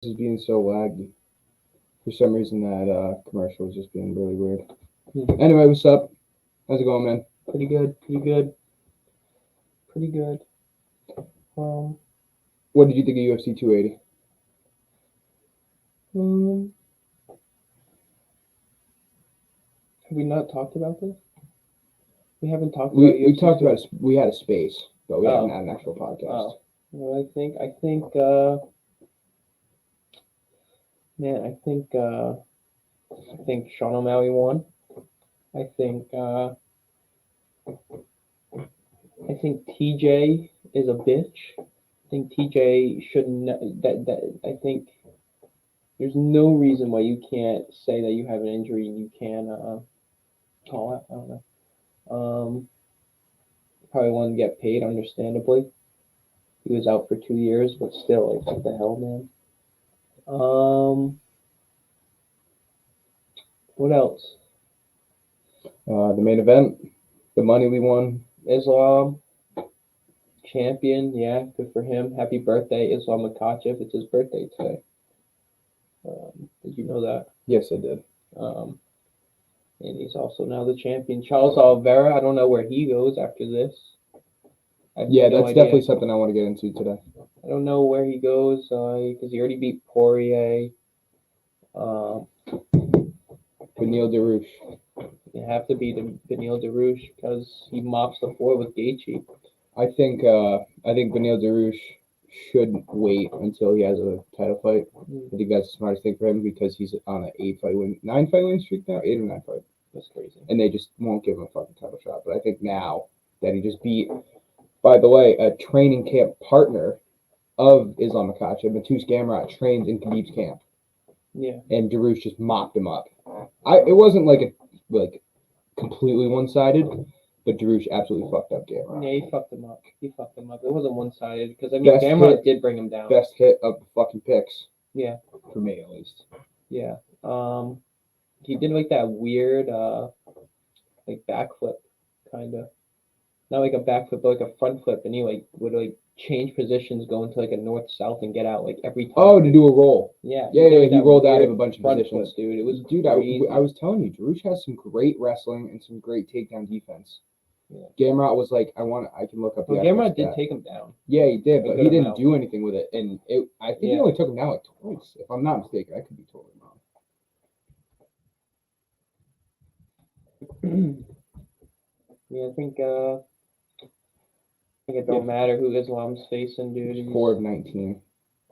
is being so laggy. For some reason, that commercial was just being really weird. Anyway, what's up? How's it going, man? Pretty good, pretty good, pretty good. What did you think of UFC 280? Um, have we not talked about this? We haven't talked about We UFC. talked about we had a space, but we haven't Oh. had an actual podcast. Oh, well, man, I think Sean O'Malley won. I think TJ is a bitch. I think TJ shouldn't. I think there's no reason why you can't say that you have an injury and you can call it. I don't know. Probably want to get paid, understandably. He was out for 2 years, but still, like, what the hell, man? What else? The main event, the money we won. Islam, champion, yeah, good for him. Happy birthday, Islam Makhachev. It's his birthday today. Did you know that? Yes, I did. Um, and he's also now the champion. Charles Oliveira, I don't know where he goes after this. Yeah, that's definitely something I want to get into today. I don't know where he goes because he already beat Poirier. Beneil Dariush. You have to beat Beneil Dariush because he mops the floor with Gaethje. I think Beneil Dariush should wait until he has a title fight. I think that's the smartest thing for him because he's on an 9 fight win streak now, 8 or 9 fight. That's crazy. And they just won't give him a fucking title shot. But I think now that he just beat, by the way, a training camp partner of Islam Makhachev, Matus Gamrot trains in Khabib's camp. Yeah. And Dariush just mopped him up. It wasn't like completely one-sided, but Dariush absolutely fucked up Gamrot. Yeah, he fucked him up. It wasn't one-sided because Gamrot did bring him down. Best hit of the fucking picks. Yeah. For me, at least. Yeah. He did like that weird like backflip, kind of. Not like a backflip, but like a front flip, and he would change positions, go into like a north-south, and get out like every time. Oh, to do a roll. Yeah. Yeah, he rolled out of a bunch of positions. Flip, dude. It was crazy. I was telling you, Dariush has some great wrestling and some great takedown defense. Yeah. Gamrot was like, I can look up. Well, Gamrot did take him down. Yeah, he did, but he didn't do anything with it, and I think he only took him down like twice, if I'm not mistaken. I could be totally wrong. Yeah, I think it don't matter who Islam's facing, dude. He's 4 of 19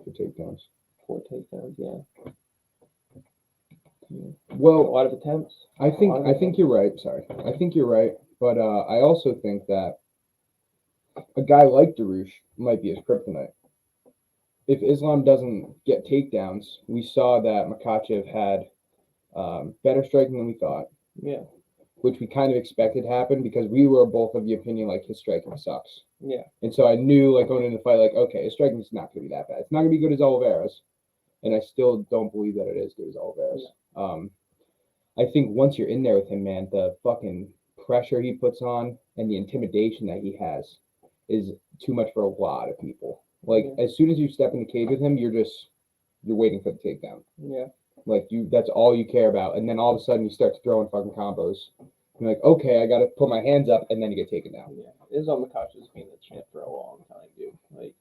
for takedowns. 4 takedowns, yeah. Well, a lot of attempts. I think you're right. Sorry, I think you're right, but I also think that a guy like Dariush might be his kryptonite. If Islam doesn't get takedowns, we saw that Makhachev had better striking than we thought. Yeah. Which we kind of expected to happen because we were both of the opinion like his striking sucks. Yeah. And so I knew like going into the fight like, okay, his striking's not going to be that bad. It's not going to be good as Oliveira's, and I still don't believe that it is good as Oliveira's. Yeah. I think once you're in there with him, man, the fucking pressure he puts on and the intimidation that he has is too much for a lot of people. Like as soon as you step in the cage with him, you're waiting for the takedown. Yeah. Like that's all you care about, and then all of a sudden you start throwing fucking combos. You're like, okay, I gotta put my hands up, and then you get taken down. Yeah, Islam Makhachev's been the champ for a long time, dude. Like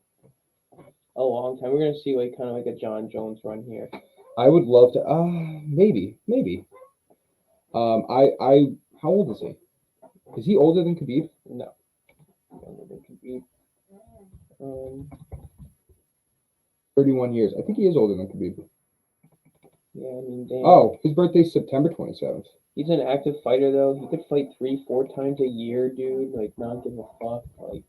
a long time. We're gonna see like kind of like a John Jones run here. I would love to. Maybe. How old is he? Is he older than Khabib? No, younger than Khabib. 31 years. I think he is older than Khabib. Yeah, I mean, damn. Oh, his birthday's September 27th. He's an active fighter, though. He could fight 3-4 times a year, dude. Like, not give a fuck. Like,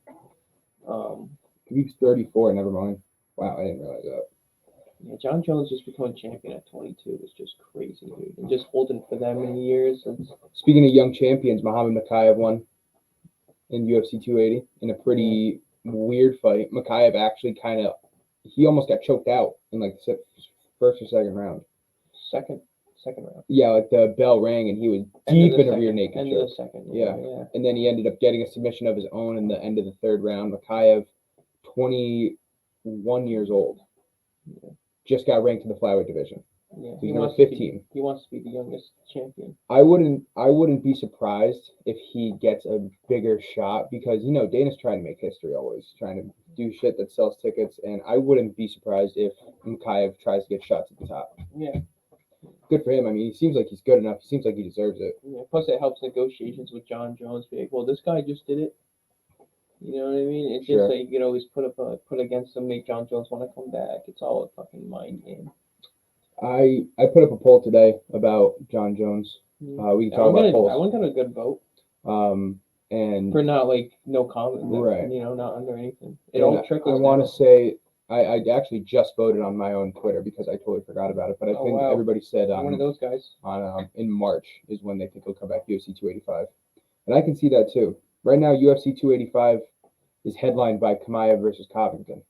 Khabib's 34. Never mind. Wow, I didn't realize that. Yeah, John Jones just becoming champion at 22 was just crazy, dude. And just holding for that many years. Speaking of young champions, Muhammad Makhachev won in UFC 280 in a pretty weird fight. Makhachev actually he almost got choked out in like the first or second round. Second round. Yeah, like the bell rang and he was deep in a rear naked choke. End of the second. Yeah. And then he ended up getting a submission of his own in the end of the third round. Makhachev, 21 years old. Yeah. just got ranked in the flyweight division. Yeah, He's number 15. He wants to be the youngest champion. I wouldn't be surprised if he gets a bigger shot because Dana's trying to make history always, trying to do shit that sells tickets, and I wouldn't be surprised if Makhachev tries to get shots at the top. Yeah. Good for him. I mean, he seems like he's good enough. He seems like he deserves it. Yeah. Plus, it helps negotiations with John Jones. Be like, well, this guy just did it. You know what I mean? It's Sure. just like you could always put against him, make John Jones want to come back. It's all a fucking mind game. I put up a poll today about John Jones. We can talk about polls. That one got a good vote. And for not like no comment, right? Not under anything. It all trickles. I want to say I actually just voted on my own Twitter because I totally forgot about it. But I think everybody said one of those guys in March is when they think he'll come back UFC 285, and I can see that too. Right now, UFC 285 is headlined by Chimaev versus Covington.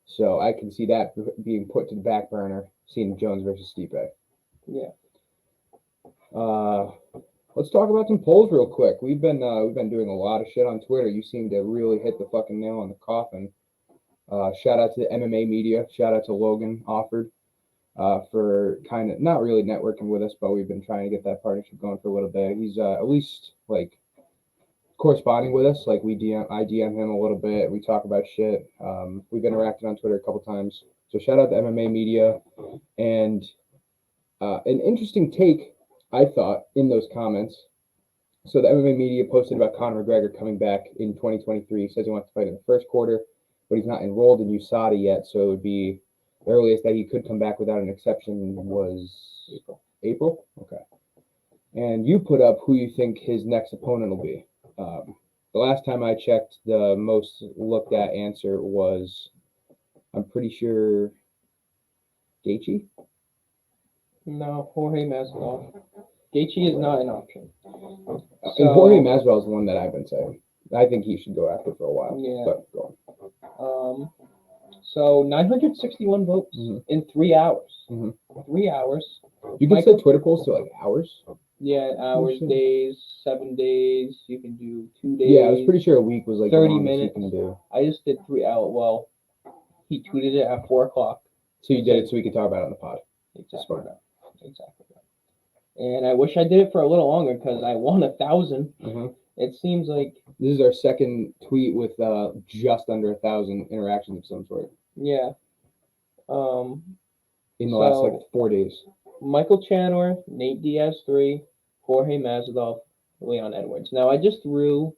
So I can see that being put to the back burner, seeing Jones versus Stipe. Yeah. Let's talk about some polls real quick. We've been doing a lot of shit on Twitter. You seem to really hit the fucking nail on the coffin. Shout out to the MMA media. Shout out to Logan Offord for kind of not really networking with us, but we've been trying to get that partnership going for a little bit. He's at least like corresponding with us. Like I DM him a little bit. We talk about shit. We've interacted on Twitter a couple times. So shout out to MMA media. And an interesting take, I thought, in those comments. So the MMA media posted about Conor McGregor coming back in 2023. He says he wants to fight in the first quarter, but he's not enrolled in USADA yet. So it would be the earliest that he could come back without an exception was April? Okay. And you put up who you think his next opponent will be. The last time I checked, the most looked at answer was, I'm pretty sure, Gaethje? No, Jorge Masvidal. Gaethje is not an option. And Jorge Masvidal is the one that I've been saying. I think he should go after for a while. Yeah. But go on. So 961 votes in 3 hours. 3 hours. You can set Twitter polls to like hours. Yeah, hours, days, 7 days. You can do 2 days. Yeah, I was pretty sure a week was like 30 minutes. You can do. I just did 3 hours. Well, he tweeted it at 4 o'clock. So you did it so we could talk about it on the pod. Exactly. And I wish I did it for a little longer because I won 1,000. It seems like this is our second tweet with just under 1,000 interactions of some sort. Yeah. In the last like 4 days. Michael Chandler, Nate Diaz 3, Jorge Masvidal, Leon Edwards. Now I just threw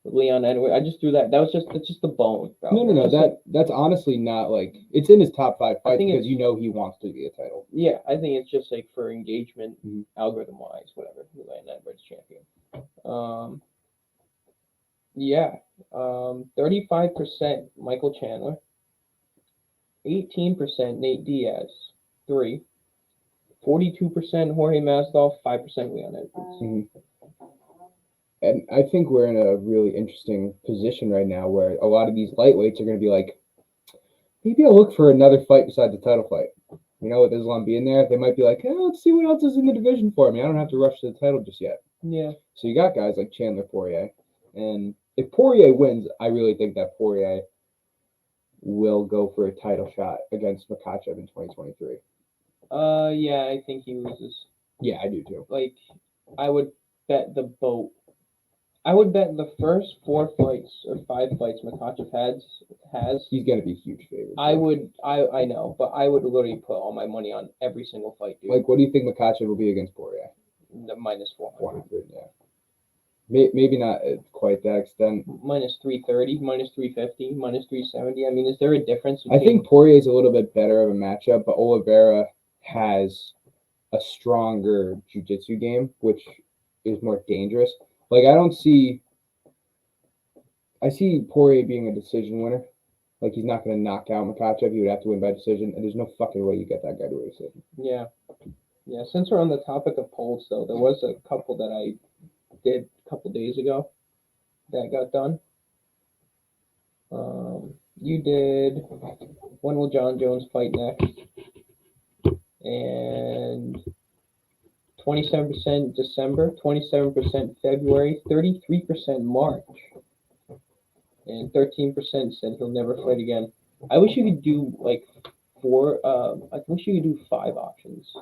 Leon Edwards. I just threw that. That's just the bone. Bro. No. That's honestly not like it's in his top 5 fights because he wants to be a title. Yeah, I think it's just like for engagement, algorithm wise, whatever. Leon Edwards champion. 35% Michael Chandler, 18% Nate Diaz 3, 42% Jorge Masvidal, 5% Leon Edwards. And I think we're in a really interesting position right now where a lot of these lightweights are going to be like, maybe I'll look for another fight besides the title fight. With Islam being there, they might be like, hey, let's see what else is in the division for me. I don't have to rush to the title just yet. Yeah. So you got guys like Chandler, Poirier. And if Poirier wins, I really think that Poirier will go for a title shot against Makhachev in 2023. Yeah, I think he loses. Yeah, I do too. Like, I would bet the boat. I would bet the first 4 fights or 5 fights Makhachev has. He's gonna be a huge favorite. I know, but I would literally put all my money on every single fight, dude. Like, what do you think Makhachev will be against Poirier? The minus 400. Yeah. Maybe not quite that extent. Minus 330, minus 350, minus 370. I mean, is there a difference? I think Poirier is a little bit better of a matchup, but Oliveira has a stronger jiu-jitsu game, which is more dangerous. Like, I see Poirier being a decision winner. Like, he's not going to knock out Makhachev. He would have to win by decision, and there's no fucking way you get that guy to a decision. Yeah. Yeah, since we're on the topic of polls, though, there was a couple that I did a couple days ago that got done. You did, when will John Jones fight next? And 27% December, 27% February, 33% March, and 13% said he'll never fight again. I wish you could do like 4. I wish you could do 5 options.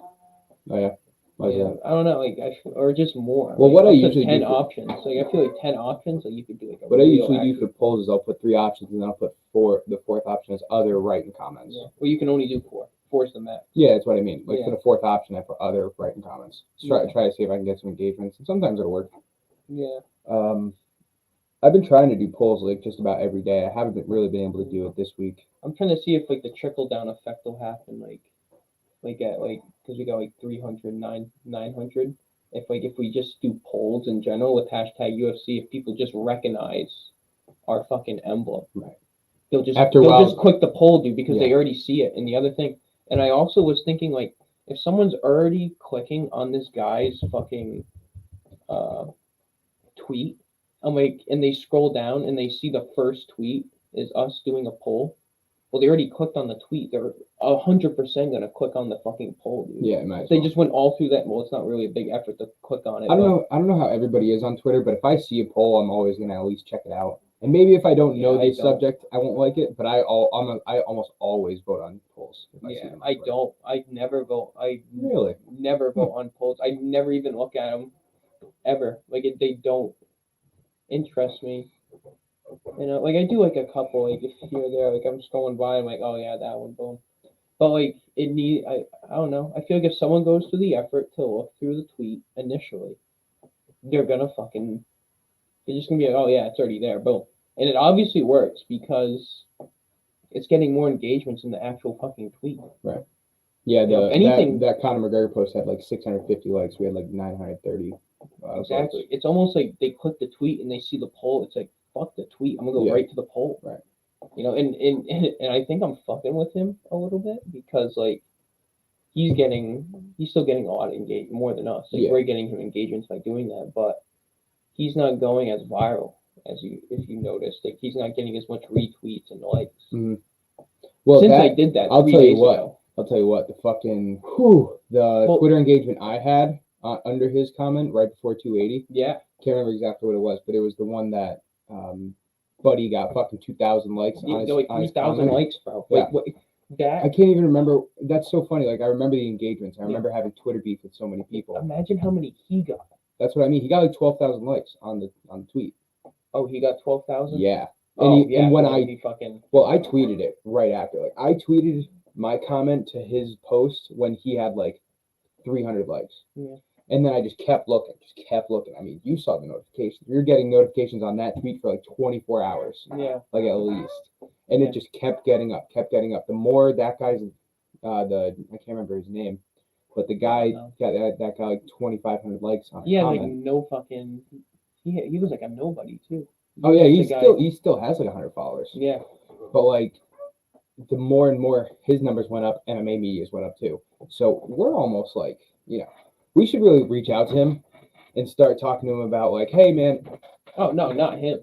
Oh yeah. Why is Yeah, that? I don't know, like or just more. Well, like, what I up to usually 10 do for- options. Like I feel like 10 options, like you could do like a What I real usually do accurate- for polls is I'll put 3 options and then I'll put the fourth option as other write-in comments. Yeah. Well, you can only do 4. 4's the max. Yeah, that's what I mean. Like Yeah. for the fourth option, I put other write-in comments. Try to see if I can get some engagements, and sometimes it'll work. Yeah. I've been trying to do polls like just about every day. I haven't really been able to do it this week. I'm trying to see if like the trickle down effect will happen, like at like because we got like 300, 900. If we just do polls in general with hashtag UFC, if people just recognize our fucking emblem, Right. they'll just After a while- just click the poll, dude, because they Yeah. already see it. And the other thing, and I also was thinking like if someone's already clicking on this guy's fucking tweet, I'm like, and they scroll down and they see the first tweet is us doing a poll. Well, they already clicked on the tweet. They're 100% gonna click on the fucking poll, dude. Yeah, it might. They just went all through that. Well, it's not really a big effort to click on it. I don't know how everybody is on Twitter, but if I see a poll, I'm always gonna at least check it out. And maybe if I don't know Yeah, I the don't. subject, I won't like it. But I almost always vote on polls. If I see Yeah, them on I Twitter. don't. I never vote. I Really. never vote on polls. I never even look at them ever. Like they don't interest me. You know, like I do like a couple, like if here or there, like I'm scrolling by, I'm like, oh yeah, that one, boom. But like I don't know. I feel like if someone goes through the effort to look through the tweet initially, they're just gonna be like, oh yeah, it's already there, boom. And it obviously works because it's getting more engagements in the actual fucking tweet. Yeah, You know, anything- that Conor McGregor post had like 650 likes. We had like 930. Exactly. It's almost like they click the tweet and they see the poll. It's like, fuck the tweet. I'm gonna go Yeah. right to the poll. Right. You know, and I think I'm fucking with him a little bit because like he's still getting a lot of engagement, more than us. Like Yeah. we're getting him engagements by doing that, but he's not going as viral as if you noticed. Like he's not getting as much retweets and likes. Mhm. Well, Since that, I did that I'll 3 tell you days what. ago. I'll tell you what. The fucking Twitter engagement I had under his comment right before 280. Yeah. Can't remember exactly what it was, but it was the one that Buddy got fucking 2,000 likes on his, Like on his 3,000 comment. likes, bro. Yeah. Like what, that I can't even remember. That's so funny. Like I remember the engagements. I Yeah. remember having Twitter beef with so many people. Imagine how many he got. That's what I mean. He got like 12,000 likes on the tweet. Oh, he got 12,000. Yeah. Oh, And, and when well, I he fucking I tweeted it right after. Like I tweeted my comment to his post when he had like 300 likes. Yeah. And then I just kept looking. I mean, you saw the notifications. You're getting notifications on that tweet for like 24 hours, yeah. like at least. And Yeah. it just kept getting up. The more that guy's, I can't remember his name, but the guy No. got that guy like 2,500 likes on a Yeah, like comment. no fucking. He was like a nobody too. Oh yeah, the guy- he still has like 100 followers. Yeah. But like the more and more his numbers went up, MMA media's went up too. So we're almost like, we should really reach out to him and start talking to him about like, hey man, Oh no, not him.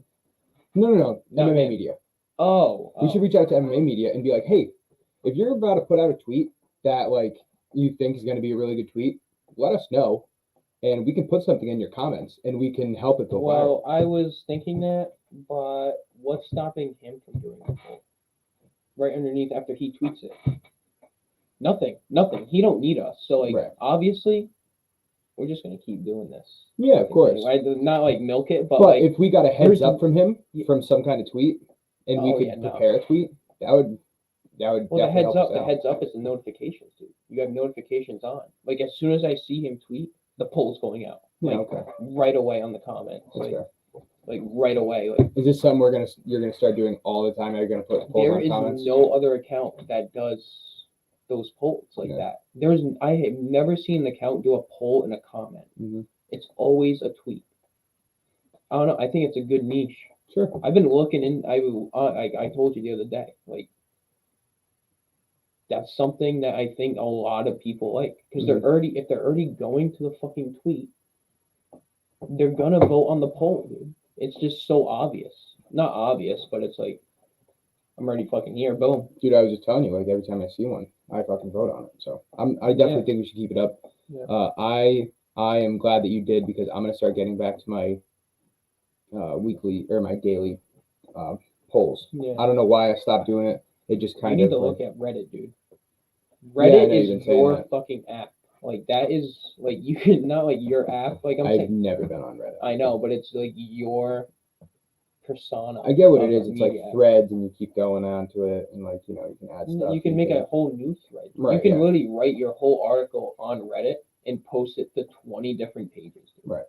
no, Not MMA him. media. Oh. We should reach out to MMA media and be like, hey, if you're about to put out a tweet that like you think is going to be a really good tweet, let us know, and we can put something in your comments and we can help it go viral. Well, I was thinking that, but what's stopping him from doing the poll? Right underneath after he tweets it. Nothing. He don't need us. So like Right. obviously, we're just gonna keep doing this. Yeah, of course. Right? Not like milk it, but But like if we got a heads there's- up from him from some kind of tweet, and we Oh, could yeah, no. prepare a tweet, that would well, the definitely heads help up. us The out. heads up is the notifications, dude. You have notifications on. Like as soon as I see him tweet, the poll's going out. Yeah, Like okay, right away on the comments. that's fair. Like right away. Like Is this something you're gonna start doing all the time? Are you gonna put polls there on is comments? no other account that does those polls like Yeah. that. I have never seen an account do a poll in a comment. Mhm. It's always a tweet. I don't know. I think it's a good niche. Sure. I've been looking in. I told you the other day, like that's something that I think a lot of people like because Mm-hmm. if they're already going to the fucking tweet, they're gonna vote on the poll, dude. It's just so obvious. Not obvious, but it's like I'm already fucking here. Boom. Dude, I was just telling you, like every time I see one, I fucking vote on it. So I definitely think we should keep it up. Yeah. I am glad that you did because I'm gonna start getting back to my weekly or my daily polls. Yeah. I don't know why I stopped doing it. It just You kind need of to look at Reddit, dude. Reddit know you've been is saying your that. fucking app. Like that is like you can not like your app. Like I'm I've saying, never been on Reddit. I know, but it's like your persona. I get what of it a is. It's like media app. threads, and you keep going onto it, and like you can add stuff. You can make a whole new thread. You Right, can yeah. literally write your whole article on Reddit and post it to 20 different pages. Right.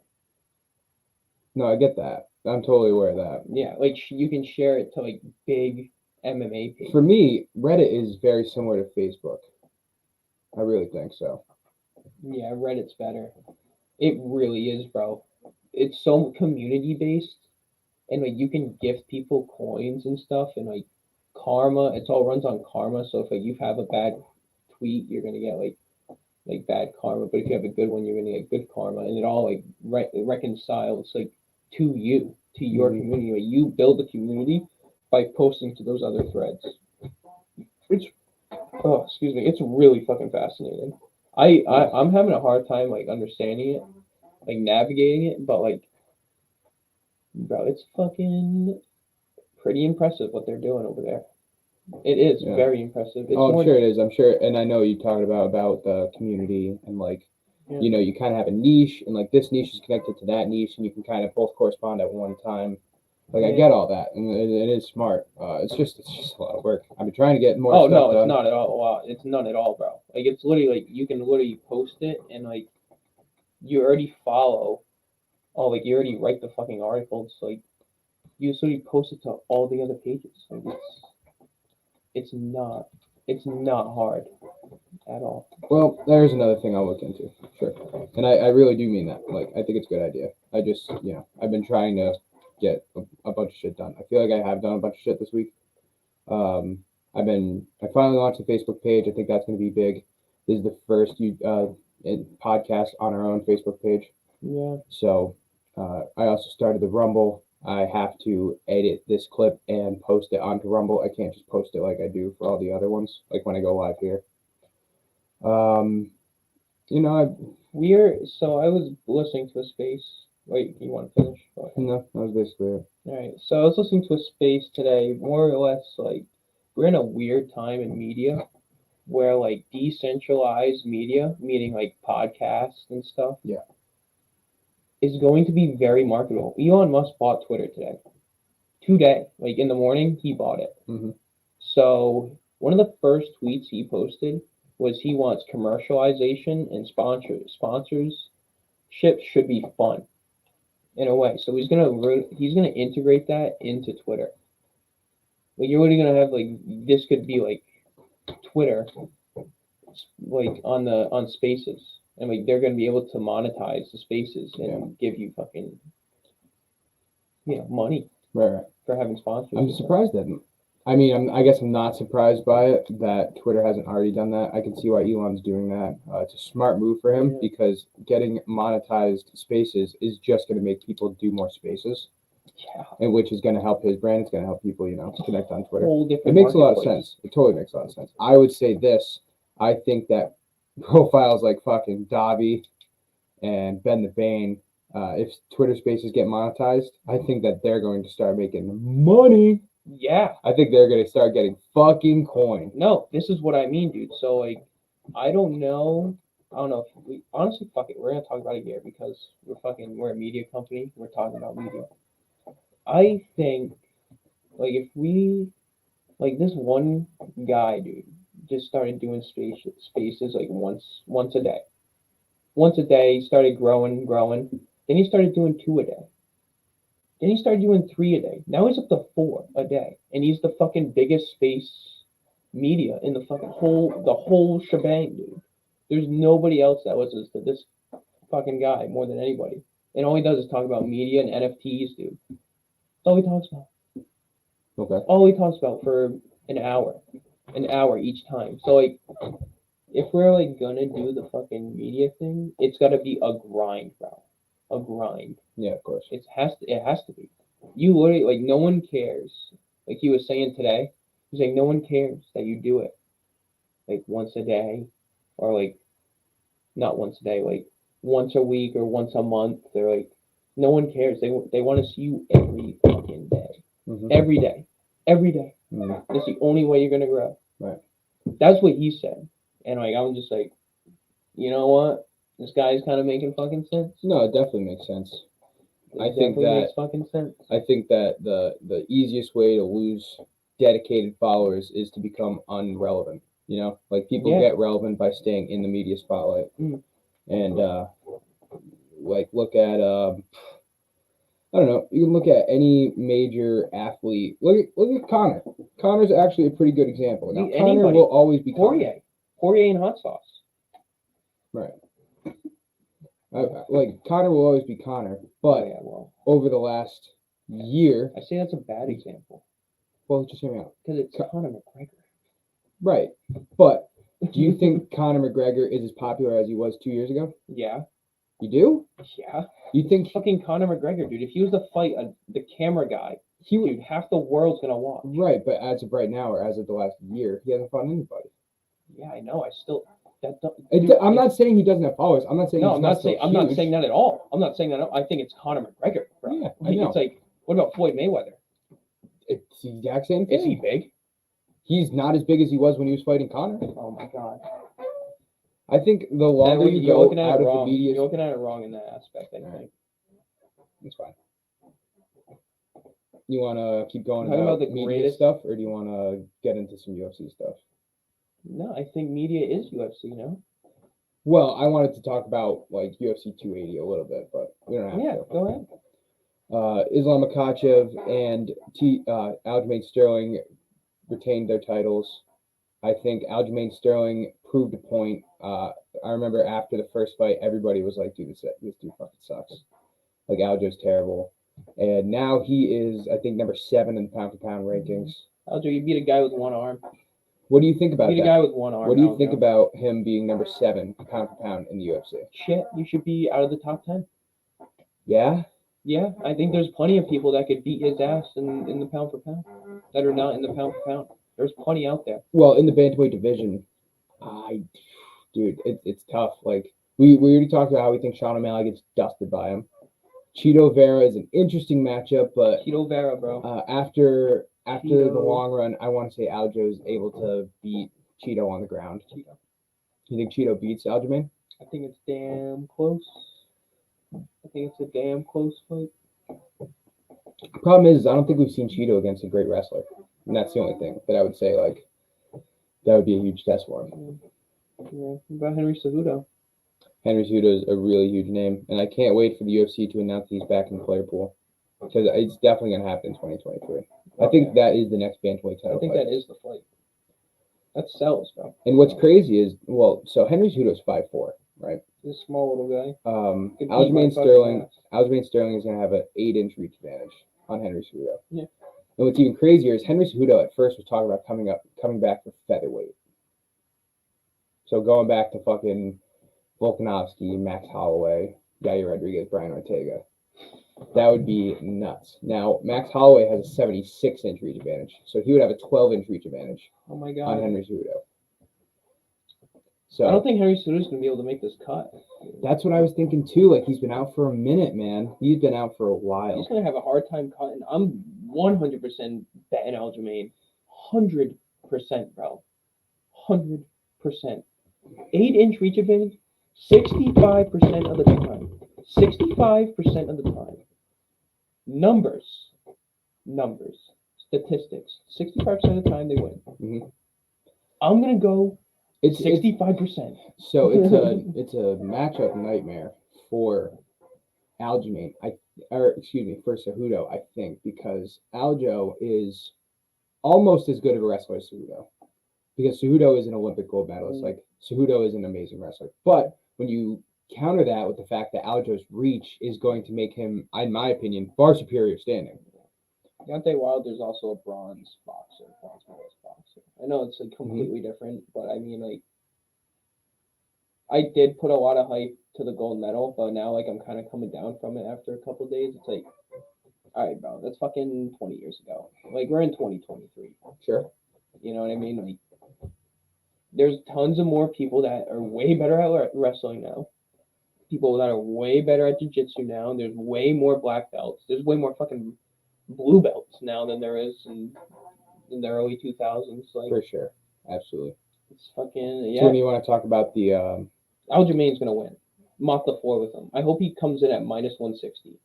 No, I get that. I'm totally aware of that. Yeah, like you can share it to like big MMA pages. For me, Reddit is very similar to Facebook. I really think so. Yeah, Reddit's better. It really is, bro. It's so community based, and like you can gift people coins and stuff, and like karma. It's all runs on karma. So if like you have a bad tweet, you're gonna get like bad karma. But if you have a good one, you're gonna get good karma, and it all like reconciles like to you, to your Mhm. community. Like, you build a community by posting to those other threads. It's excuse me, it's really fucking fascinating. I'm having a hard time like understanding it, like navigating it, but like, bro, it's fucking pretty impressive what they're doing over there. It is Yeah. very impressive. It's I'm more, sure it is. I'm sure, and I know you talked about the community and like, Yeah. you kind of have a niche, and like this niche is connected to that niche, and you can kind of both correspond at one time. Like I Yeah. get all that, and it is smart. It's just a lot of work. I've been trying to get more Oh stuff no, done. it's not at all. Wow, it's none at all, bro. Like it's literally like you can literally post it and like you already follow. Oh, like you already write the fucking articles. Like you just literally post it to all the other pages. Like it's not hard at all. Well, there's another thing I'll look into. Sure. And I really do mean that. Like, I think it's a good idea. I just, I've been trying to get a bunch of shit done. I feel like I have done a bunch of shit this week. I finally launched a Facebook page. I think that's going to be big. This is the first podcast on our own Facebook page. Yeah. So, I also started the Rumble. I have to edit this clip and post it onto Rumble. I can't just post it like I do for all the other ones, like when I go live here. So I was listening to a space. Wait, you want to finish? No, that was basically it. All right. So I was listening to a space today, more or less like we're in a weird time in media where like decentralized media, meaning like podcasts and stuff, Yeah. is going to be very marketable. Elon Musk bought Twitter today, like in the morning, he bought it. Mm-hmm. So one of the first tweets he posted was he wants commercialization and sponsorship should be fun in a way. So he's gonna integrate that into Twitter. Like you're really gonna have like this could be like Twitter, like on Spaces, and like they're gonna be able to monetize the Spaces and give you fucking money Right. for having sponsors. I'm surprised that. I guess I'm not surprised by it that Twitter hasn't already done that. I can see why Elon's doing that. It's a smart move for him because getting monetized spaces is just going to make people do more spaces. Yeah. And which is going to help his brand. It's going to help people, connect on Twitter. It makes a lot of sense. It totally makes a lot of sense. I would say this. I think that profiles like fucking Davi and Ben the Bane, if Twitter spaces get monetized, I think that they're going to start making money. Yeah. I think they're going to start getting fucking coin. No, this is what I mean, dude. So, like, I don't know if we, honestly, fuck it. We're going to talk about it here because we're a media company. We're talking about media. I think, like, if we, like, this one guy, dude, just started doing spaces, like, once a day. Once a day, he started growing. Then he started doing 2 a day. Then he started doing 3 a day. Now he's up to 4 a day, and he's the fucking biggest space media in the whole shebang, dude. There's nobody else that listens to this fucking guy more than anybody, and all he does is talk about media and NFTs, dude. That's all he talks about. Okay. All he talks about for an hour each time. So like, if we're like gonna do the fucking media thing, it's gotta be a grind, bro. A grind. Yeah, of course. It has to be. You literally, like, no one cares. Like he was saying today, he's like, no one cares that you do it like once a day, or like not once a day, like once a week or once a month. They're like, no one cares. They want to see you every fucking day, every day. Mm-hmm. That's the only way you're gonna grow. Right. That's what he said, And like I'm just like, you know what? This guy's kind of making fucking sense. No, it definitely makes sense. It I think definitely that- makes fucking sense. I think that the easiest way to lose dedicated followers is to become unrelevant. You know, like people Yeah. get relevant by staying in the media spotlight. Mm. And like look at I don't know. You can look at any major athlete. Look at Connor. Connor's actually a pretty good example. Now, Connor Anybody. will always be Connor. Poirier and hot sauce. Right. Like Connor will always be Connor, but Yeah, well, over the last year, I say that's a bad example well, just hear me out. because it's Conor McGregor. Right, but do you think Conor McGregor is as popular as he was 2 years ago? Yeah, You do? yeah. You think Fucking Conor McGregor, dude. If he was to fight the camera guy, he would? dude, half the world's gonna watch. Right, but as of right now, or as of the last year, he hasn't fought anybody. Yeah, I know. I still that don't. I'm not saying he doesn't have followers. I'm not saying No, he's I'm not not saying. still I'm not huge. saying that at all. I'm not saying that. I think it's Conor McGregor, bro. Yeah, I Like, know. it's like, what about Floyd Mayweather? It's the exact same thing. Is he big? He's not as big as he was when he was fighting Connor. Oh my god. I think the longer you You're go looking at out it of the wrong. media, You're looking at it wrong in that aspect. I think. it's fine. You want to keep going Talking about the media greatest- stuff, or do you want to get into some UFC stuff? No, I think media is UFC now. Well, I wanted to talk about like UFC 280 a little bit, but we don't have Yeah, to. go ahead. Islam Makhachev and Aljamain Sterling retained their titles. I think Aljamain Sterling proved a point. I remember after the first fight, everybody was like, "Dude, this dude fucking sucks. Like Aljo's terrible." And now he is, I think, number 7 in the pound for pound rankings. Aljo, you beat a guy with one arm. What do you think about Beat a that? guy with one arm. What do you Aljo. think about him being number 7 pound for pound in the UFC? Shit, you should be out of the top 10. Yeah. Yeah, I think there's plenty of people that could beat his ass in the pound for pound that are not in the pound for pound. There's plenty out there. Well, in the bantamweight division, dude, it's tough. Like we already talked about how we think Sean O'Malley gets dusted by him. Cheeto Vera is an interesting matchup, but Tito Vera, bro. after Cheeto. the long run, I want to say Aljo is able to beat Cheeto on the ground. Cheeto. You think Cheeto beats Aljamain? I think it's damn close. I think it's a damn close fight. Problem is, I don't think we've seen Cheeto against a great wrestler, and that's the only thing that I would say. Like that would be a huge test for him. Yeah. What about Henry Cejudo? Henry Cejudo is a really huge name, and I can't wait for the UFC to announce he's back in the player pool because it's definitely going to happen in 2023. I think that is the next bantamweight title I think fight. that is the fight. That sells, bro. And what's crazy is, so Henry Cejudo's 5'4", right? This small little guy. Could beat my Aljamain fucking Sterling. ass. Aljamain Sterling is going to have an 8-inch reach advantage on Henry Cejudo. Yeah. And what's even crazier is Henry Cejudo at first was talking about coming back for featherweight. So going back to fucking Volkanovski, Max Holloway, Yair Rodriguez, Brian Ortega. That would be nuts. Now, Max Holloway has a 76-inch reach advantage, so he would have a 12-inch reach advantage Oh my on god. Henry Cejudo. I don't So think Henry Cejudo's gonna be able to make this cut. that's what I was thinking too. Like he's been out for a minute, man. He's been out for a while. He's gonna have a hard time cutting. I'm 100% betting Aljamain. 100%, bro. 100%. 8-inch reach advantage. 65% of the time. 65% of the time. Numbers. Statistics. 65% of the time they win. Mhm. I'm gonna go It's 65%. so it's a matchup nightmare for Aljamain. For Cejudo, I think, because Aljo is almost as good of a wrestler as Cejudo. Because Cejudo is an Olympic gold medalist. Like Cejudo is an amazing wrestler. But when you counter that with the fact that Aljo's reach is going to make him, in my opinion, far superior standing. Deontay Wilder's also a bronze medalist boxer. I know it's like completely different, but I mean, like, I did put a lot of hype to the gold medal, but now like I'm kind of coming down from it after a couple of days. It's like, all right, bro, that's fucking 20 years ago. Like we're in 2023. Sure. You know what I mean? Like, there's tons of more people that are way better at wrestling now. People that are way better at jiu-jitsu now. There's way more black belts. There's way more fucking blue belts now than there is in the early 2000s. Like, For sure. Absolutely. It's fucking So yeah. when you want to talk about the Aljamain's gonna win. Mop the floor with him. I hope he comes in at -160.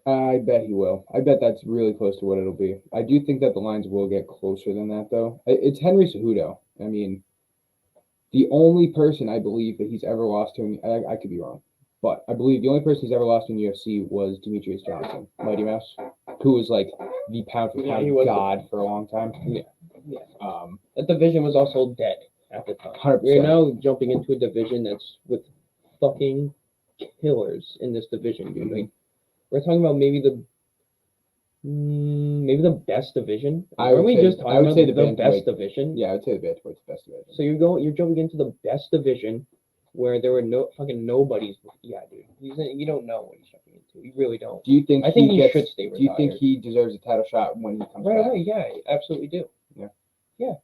I bet he will. I bet that's really close to what it'll be. I do think that the lines will get closer than that, though. It's Henry Cejudo. I mean, the only person I believe that he's ever lost to, I could be wrong, but I believe the only person he's ever lost in UFC was Demetrius Johnson, Mighty Mouse, who was like the pound for pound god for a long time. Yeah. That division was also dead at the time. 100%. We're now jumping into a division that's with fucking killers in this division, dude. Like, we're talking about maybe the best division. I would say the best division? Yeah, I would say the bantamweight's the best division. So you're jumping into the best division where there were no fucking nobodies. Yeah, dude. You don't know what he's jumping into. You really don't. Do you think I think he should stay retired. Do you think he deserves a title shot when he comes back? Right, yeah, I absolutely do. Yeah.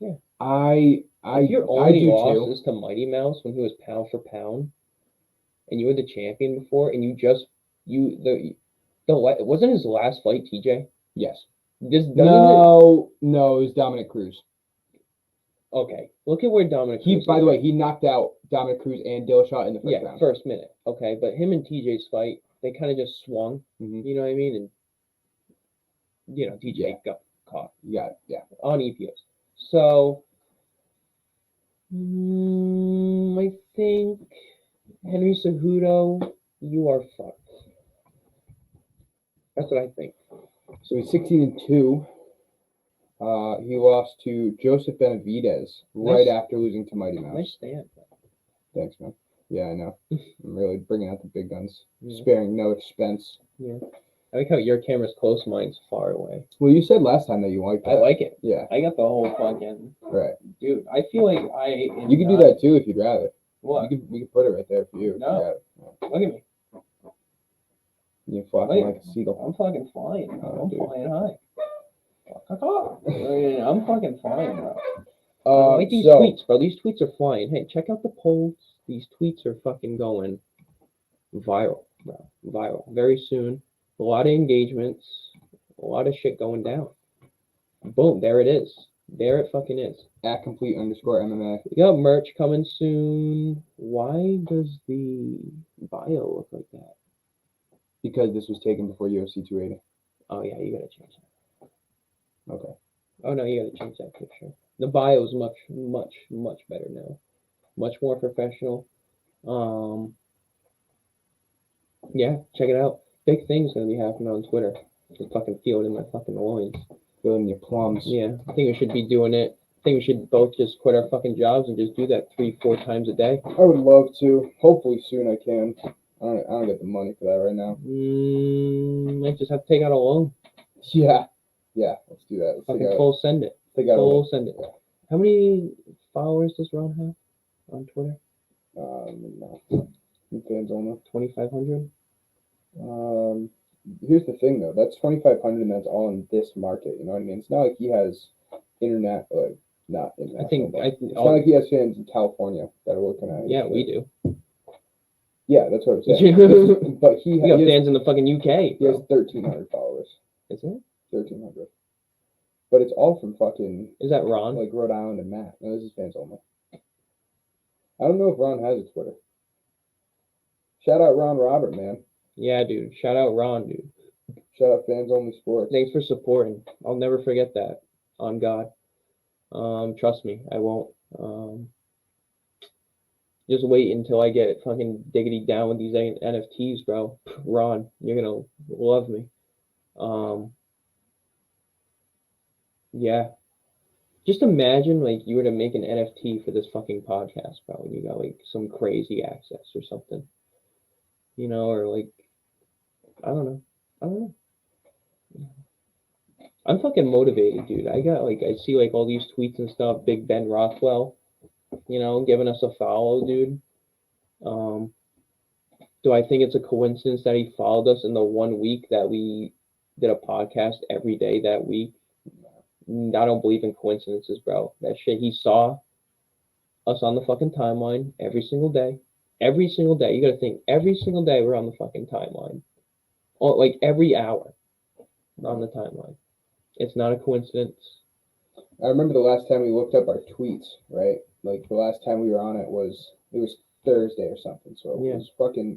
If your only loss is to Mighty Mouse when he was pound for pound, and you were the champion before, and wasn't his last fight TJ? Yes. No, it was Dominic Cruz. Okay, look at where Dominic Cruz. By the way, he knocked out Dominic Cruz and Dillashaw in the first round. First minute. Okay, but him and TJ's fight, they kind of just swung. Mm-hmm. You know what I mean? And TJ got caught. Yeah. On EPOs. So I think Henry Cejudo, you are fucked. That's what I think. So he's 16-2. He lost to Joseph Benavidez right after losing to Mighty Mouse. Nice stand. Thanks, man. Yeah, I know. I'm really bringing out the big guns, sparing no expense. Yeah. I like how your camera's close, mine's far away. Well, you said last time that you liked that. I like it. Yeah. I got the whole fucking... Right. Dude, I feel like You can do that too if you'd rather. What? We could put it right there for you. No. Look at me. You're flying like a seagull. I'm fucking flying. I'm flying high. I'm fucking flying, bro. I like these tweets, bro. These tweets are flying. Hey, check out the polls. These tweets are fucking going viral, bro. Viral. Very soon. A lot of engagements. A lot of shit going down. Boom. There it is. There it fucking is. At @complete_MMA. We got merch coming soon. Why does the bio look like that? Because this was taken before UFC 280. Oh, yeah. You gotta change that. Okay. Oh, no. You gotta change that picture. The bio is much, much, much better now. Much more professional. Yeah, check it out. Big things gonna be happening on Twitter. Just fucking feel it in my fucking loins. Feel it in your plums. Yeah, I think we should be doing it. I think we should both just quit our fucking jobs and just do that 3-4 times a day. I would love to. Hopefully soon I can. I don't get the money for that right now. I just have to take out a loan. Yeah, let's do that. Fucking full send it. Full send it. How many followers does Ron have on Twitter? No. Fans only. 2,500. Here's the thing though. That's 2,500, and that's all in this market. You know what I mean? It's not like he has internet, not international. It's not like he has fans in California that are looking at it. Yeah, we do. Yeah, that's what I'm saying. But he has fans in the fucking UK. He has 1,300 followers. Is it? 1,300. But it's all from fucking. Is that Ron? Like Rhode Island and Matt. No, this is fans only. I don't know if Ron has a Twitter. Shout out Ron Robert, man. Yeah, dude. Shout out Ron, dude. Shout out Fans Only Sports. Thanks for supporting. I'll never forget that. On God. Trust me, I won't. Just wait until I get fucking diggity down with these NFTs, bro. Ron, you're gonna love me. Yeah. Just imagine, like, you were to make an NFT for this fucking podcast, bro, and you got, like, some crazy access or something. You know, or, like, I don't know. I'm fucking motivated, dude. I see, like, all these tweets and stuff. Big Ben Rothwell, you know, giving us a follow, dude. Do I think it's a coincidence that he followed us in the 1 week that we did a podcast every day that week? I don't believe in coincidences, bro. That shit, he saw us on the fucking timeline every single day. Every single day. You gotta think, every single day we're on the fucking timeline. Or like every hour on the timeline. It's not a coincidence. I remember the last time we looked up our tweets, right? Like the last time we were on it was Thursday or something. So it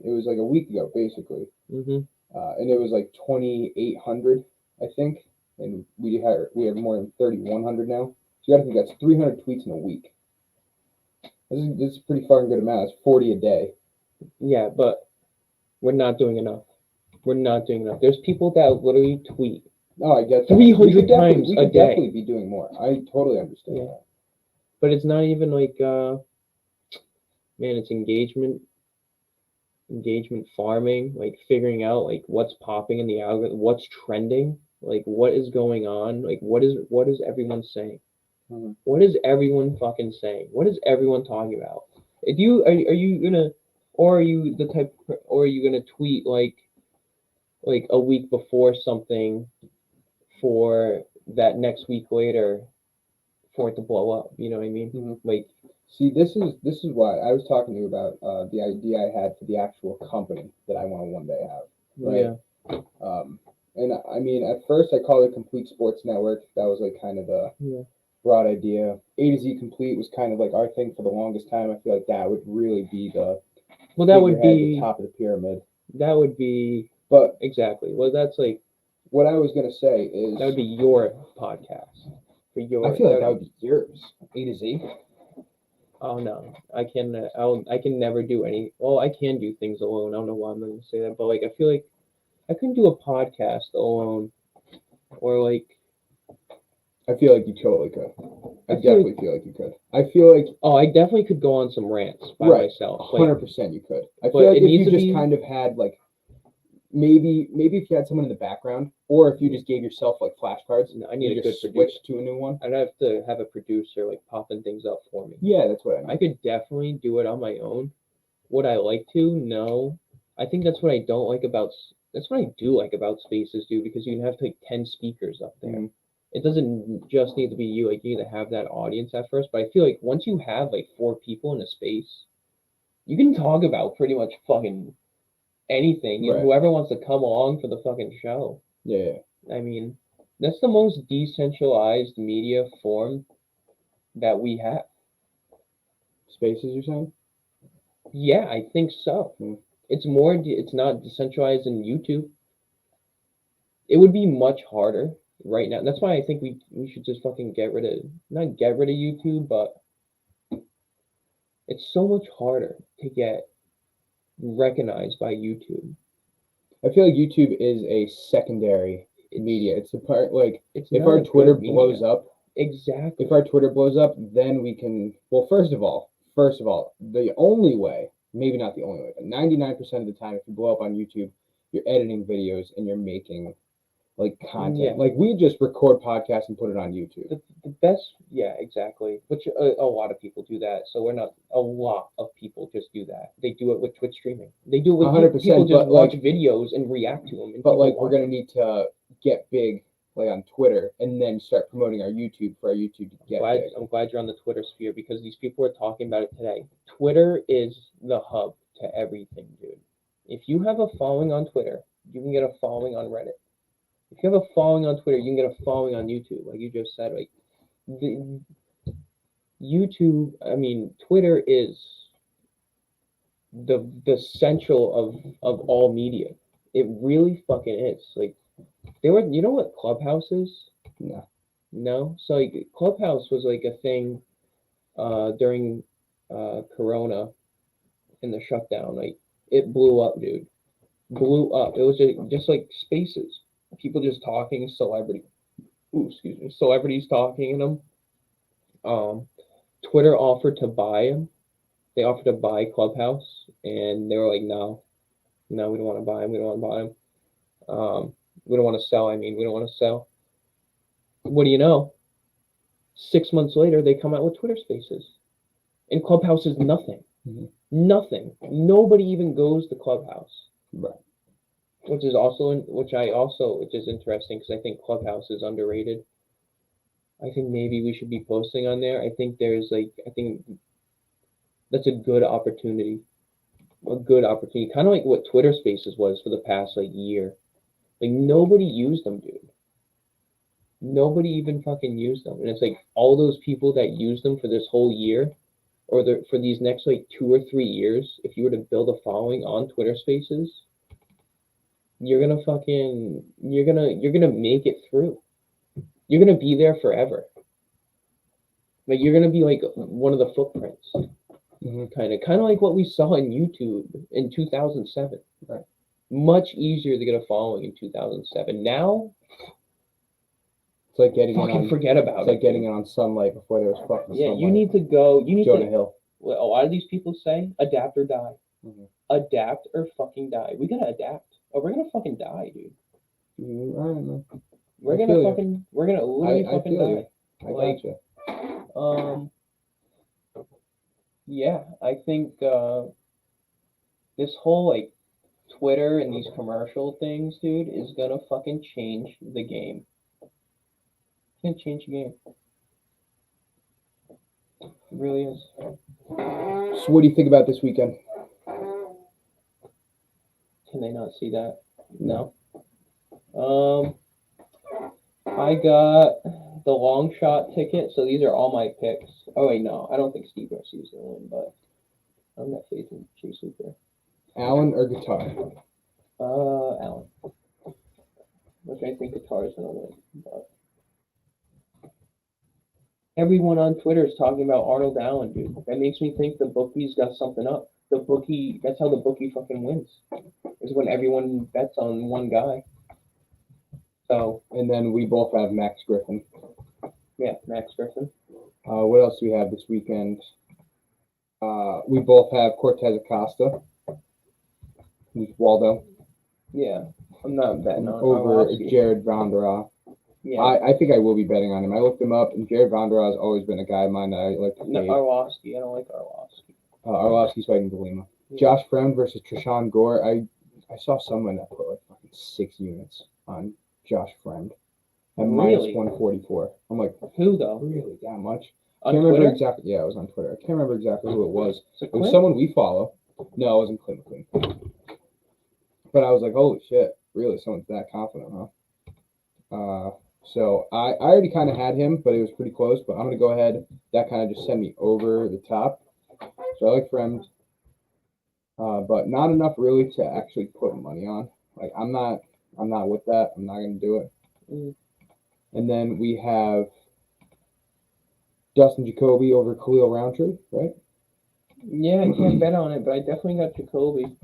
was like a week ago basically. Mhm. And it was like 2,800, I think, and we have more than 3,100 now. So you got to think that's 300 tweets in a week. This is a pretty fucking good amount. It's 40 a day. Yeah, but we're not doing enough. We're not doing enough. There's people that literally tweet No, I get that. 300 times we a could day. definitely be doing more. I totally understand Yeah. that. But it's not even like man, it's engagement farming, like figuring out like what's popping in the algorithm, what's trending, like what is going on, like what is everyone saying? Mhm. What is everyone fucking saying? What is everyone talking about? If you are you gonna or are you the type or are you gonna tweet like a week before something for that next week later for it to blow up? You know what I mean? Mhm. Like See, this is why I was talking to you about the idea I had for the actual company that I want to one day have. Right. yeah, And I mean, at first I called it Complete Sports Network. That was like kind of the yeah. broad idea. A to Z Complete was kind of like our thing for the longest time. I feel like that would really be the Well, that would figurehead, be the top of the pyramid. that would be But exactly. Well, that's like what I was gonna say is that would be your podcast for your. I feel like that would be yours. A to Z. Oh no, I can never do any. Well, I can do things alone. I don't know why I'm going to say that, but like I feel like I couldn't do a podcast alone, or like I feel like you totally could. I I feel definitely feel like you could. I feel like oh, I definitely could go on some rants by right, myself. Like, 100% you could. I but feel like it if needs you to just be kind of had like maybe if you had someone in the background, or if you just gave yourself like flashcards, I need you a good just producer. switch to a new one. I'd have to have a producer like popping things up for me. Yeah, that's what I mean. I could definitely do it on my own. Would I like to? No. I think that's what I don't like about. That's what I do like about spaces, dude, because you can have like 10 speakers up there. Mhm. It doesn't just need to be you. Like you need to have that audience at first, but I feel like once you have like 4 people in a space, you can talk about pretty much fucking anything, and Right. whoever wants to come along for the fucking show. Yeah. I mean, that's the most decentralized media form that we have. Spaces, you're saying? Yeah, I think so. Hmm. It's more. It's not decentralized in YouTube. It would be much harder right now. That's why I think we should just fucking not get rid of YouTube, but it's so much harder to get recognized by YouTube. I feel like YouTube is a secondary media. It's the part like It's if not our a Twitter good media. blows up, Exactly. if our Twitter blows up, then we can. Well, first of all, the only way, maybe not the only way, but 99% of the time, if you blow up on YouTube, you're editing videos and you're making like content. Yeah. Like we just record podcasts and put it on YouTube. The best, yeah, exactly. Which a lot of people do that. So we're not. A lot of people just do that. They do it with Twitch streaming. They do it with 100%, people just but, watch like- videos and react to them. And But people like we're watch gonna them. need to get big like on Twitter and then start promoting our YouTube for our YouTube to get big. I'm glad you're on the Twitter sphere because these people are talking about it today. Twitter is the hub to everything, dude. If you have a following on Twitter, you can get a following on Reddit. If you have a following on Twitter, you can get a following on YouTube, like you just said. Like the YouTube, I mean, Twitter is the central of all media. It really fucking is. Like you know what Clubhouse is? No. No. So like Clubhouse was like a thing during Corona in the shutdown. Like it blew up, dude. Blew up. It was just like spaces. People just talking, celebrities talking in them. Twitter offered to buy them. They offered to buy Clubhouse, and they were like, no, we don't want to buy them. We don't want to buy them. We don't want to sell. I mean, we don't want to sell. What do you know? 6 months later, they come out with Twitter Spaces, and Clubhouse is nothing. Mhm. Nothing. Nobody even goes to Clubhouse. Right. Which is interesting because I think Clubhouse is underrated. I think maybe we should be posting on there. I think that's a good opportunity. Kind of like what Twitter Spaces was for the past like year. Like nobody used them, dude. nobody even fucking used them. And it's like all those people that use them for this whole year or for these next like 2 or 3 years, if you were to build a following on Twitter Spaces, you're gonna make it through. You're gonna be there forever. Like you're gonna be like one of the footprints. Kind of like what we saw in YouTube in 2007. Right. Much easier to get a following in 2007. Now, it's like getting fucking forget about it. It's like getting it on Sunlight before there was fucking Yeah, Sunlight. you need to go. You need Jonah to. Hill. Well, a lot of these people say adapt or die. Mm-hmm. Adapt or fucking die. We gotta adapt, or we're gonna fucking die, dude. I don't know. We're gonna literally fucking die. I gotcha. Yeah, I think this whole like Twitter and these commercial things, dude, is gonna fucking change the game. It's gonna change the game. It really is. So what do you think about this weekend? Can they not see that? No. I got the long shot ticket, so these are all my picks. Oh wait, no, I don't think Steve Garcia's gonna win, but I'm not faith in Chase Hooper. Allen or Kattar? Allen. Which I think Kattar is gonna win, but everyone on Twitter is talking about Arnold Allen, dude. That makes me think the bookies got something up. That's how the bookie fucking wins. Is when everyone bets on one guy. So. And then we both have Max Griffin. Yeah, Max Griffin. What else do we have this weekend? We both have Cortez Acosta. Waldo. Yeah, I'm not betting on over Jared Vanderaa. Yeah, I think I will be betting on him. I looked him up, and Jared Vanderaa has always been a guy of mine that I like to fade. No, Arlovsky. I don't like Arlovsky. Arlovsky's fighting Galima. Yeah. Josh Fremd versus Trishan Gore. I saw someone that put like fucking 6 units on Josh Fremd at minus 144. I'm like, who though? Really that much? On Can't Twitter? remember exactly. Yeah, it was on Twitter. I can't remember exactly who it was. It was someone we follow. No, it wasn't Clint McQueen. But I was like, holy shit, really? Someone's that confident, huh? So I already kind of had him, but it was pretty close. But I'm gonna go ahead. That kind of just sent me over the top. So I like Fremd, but not enough really to actually put money on. Like I'm not with that. I'm not gonna do it. And then we have Dustin Jacoby over Khalil Roundtree, right? Yeah, I can't bet on it, but I definitely got Jacoby.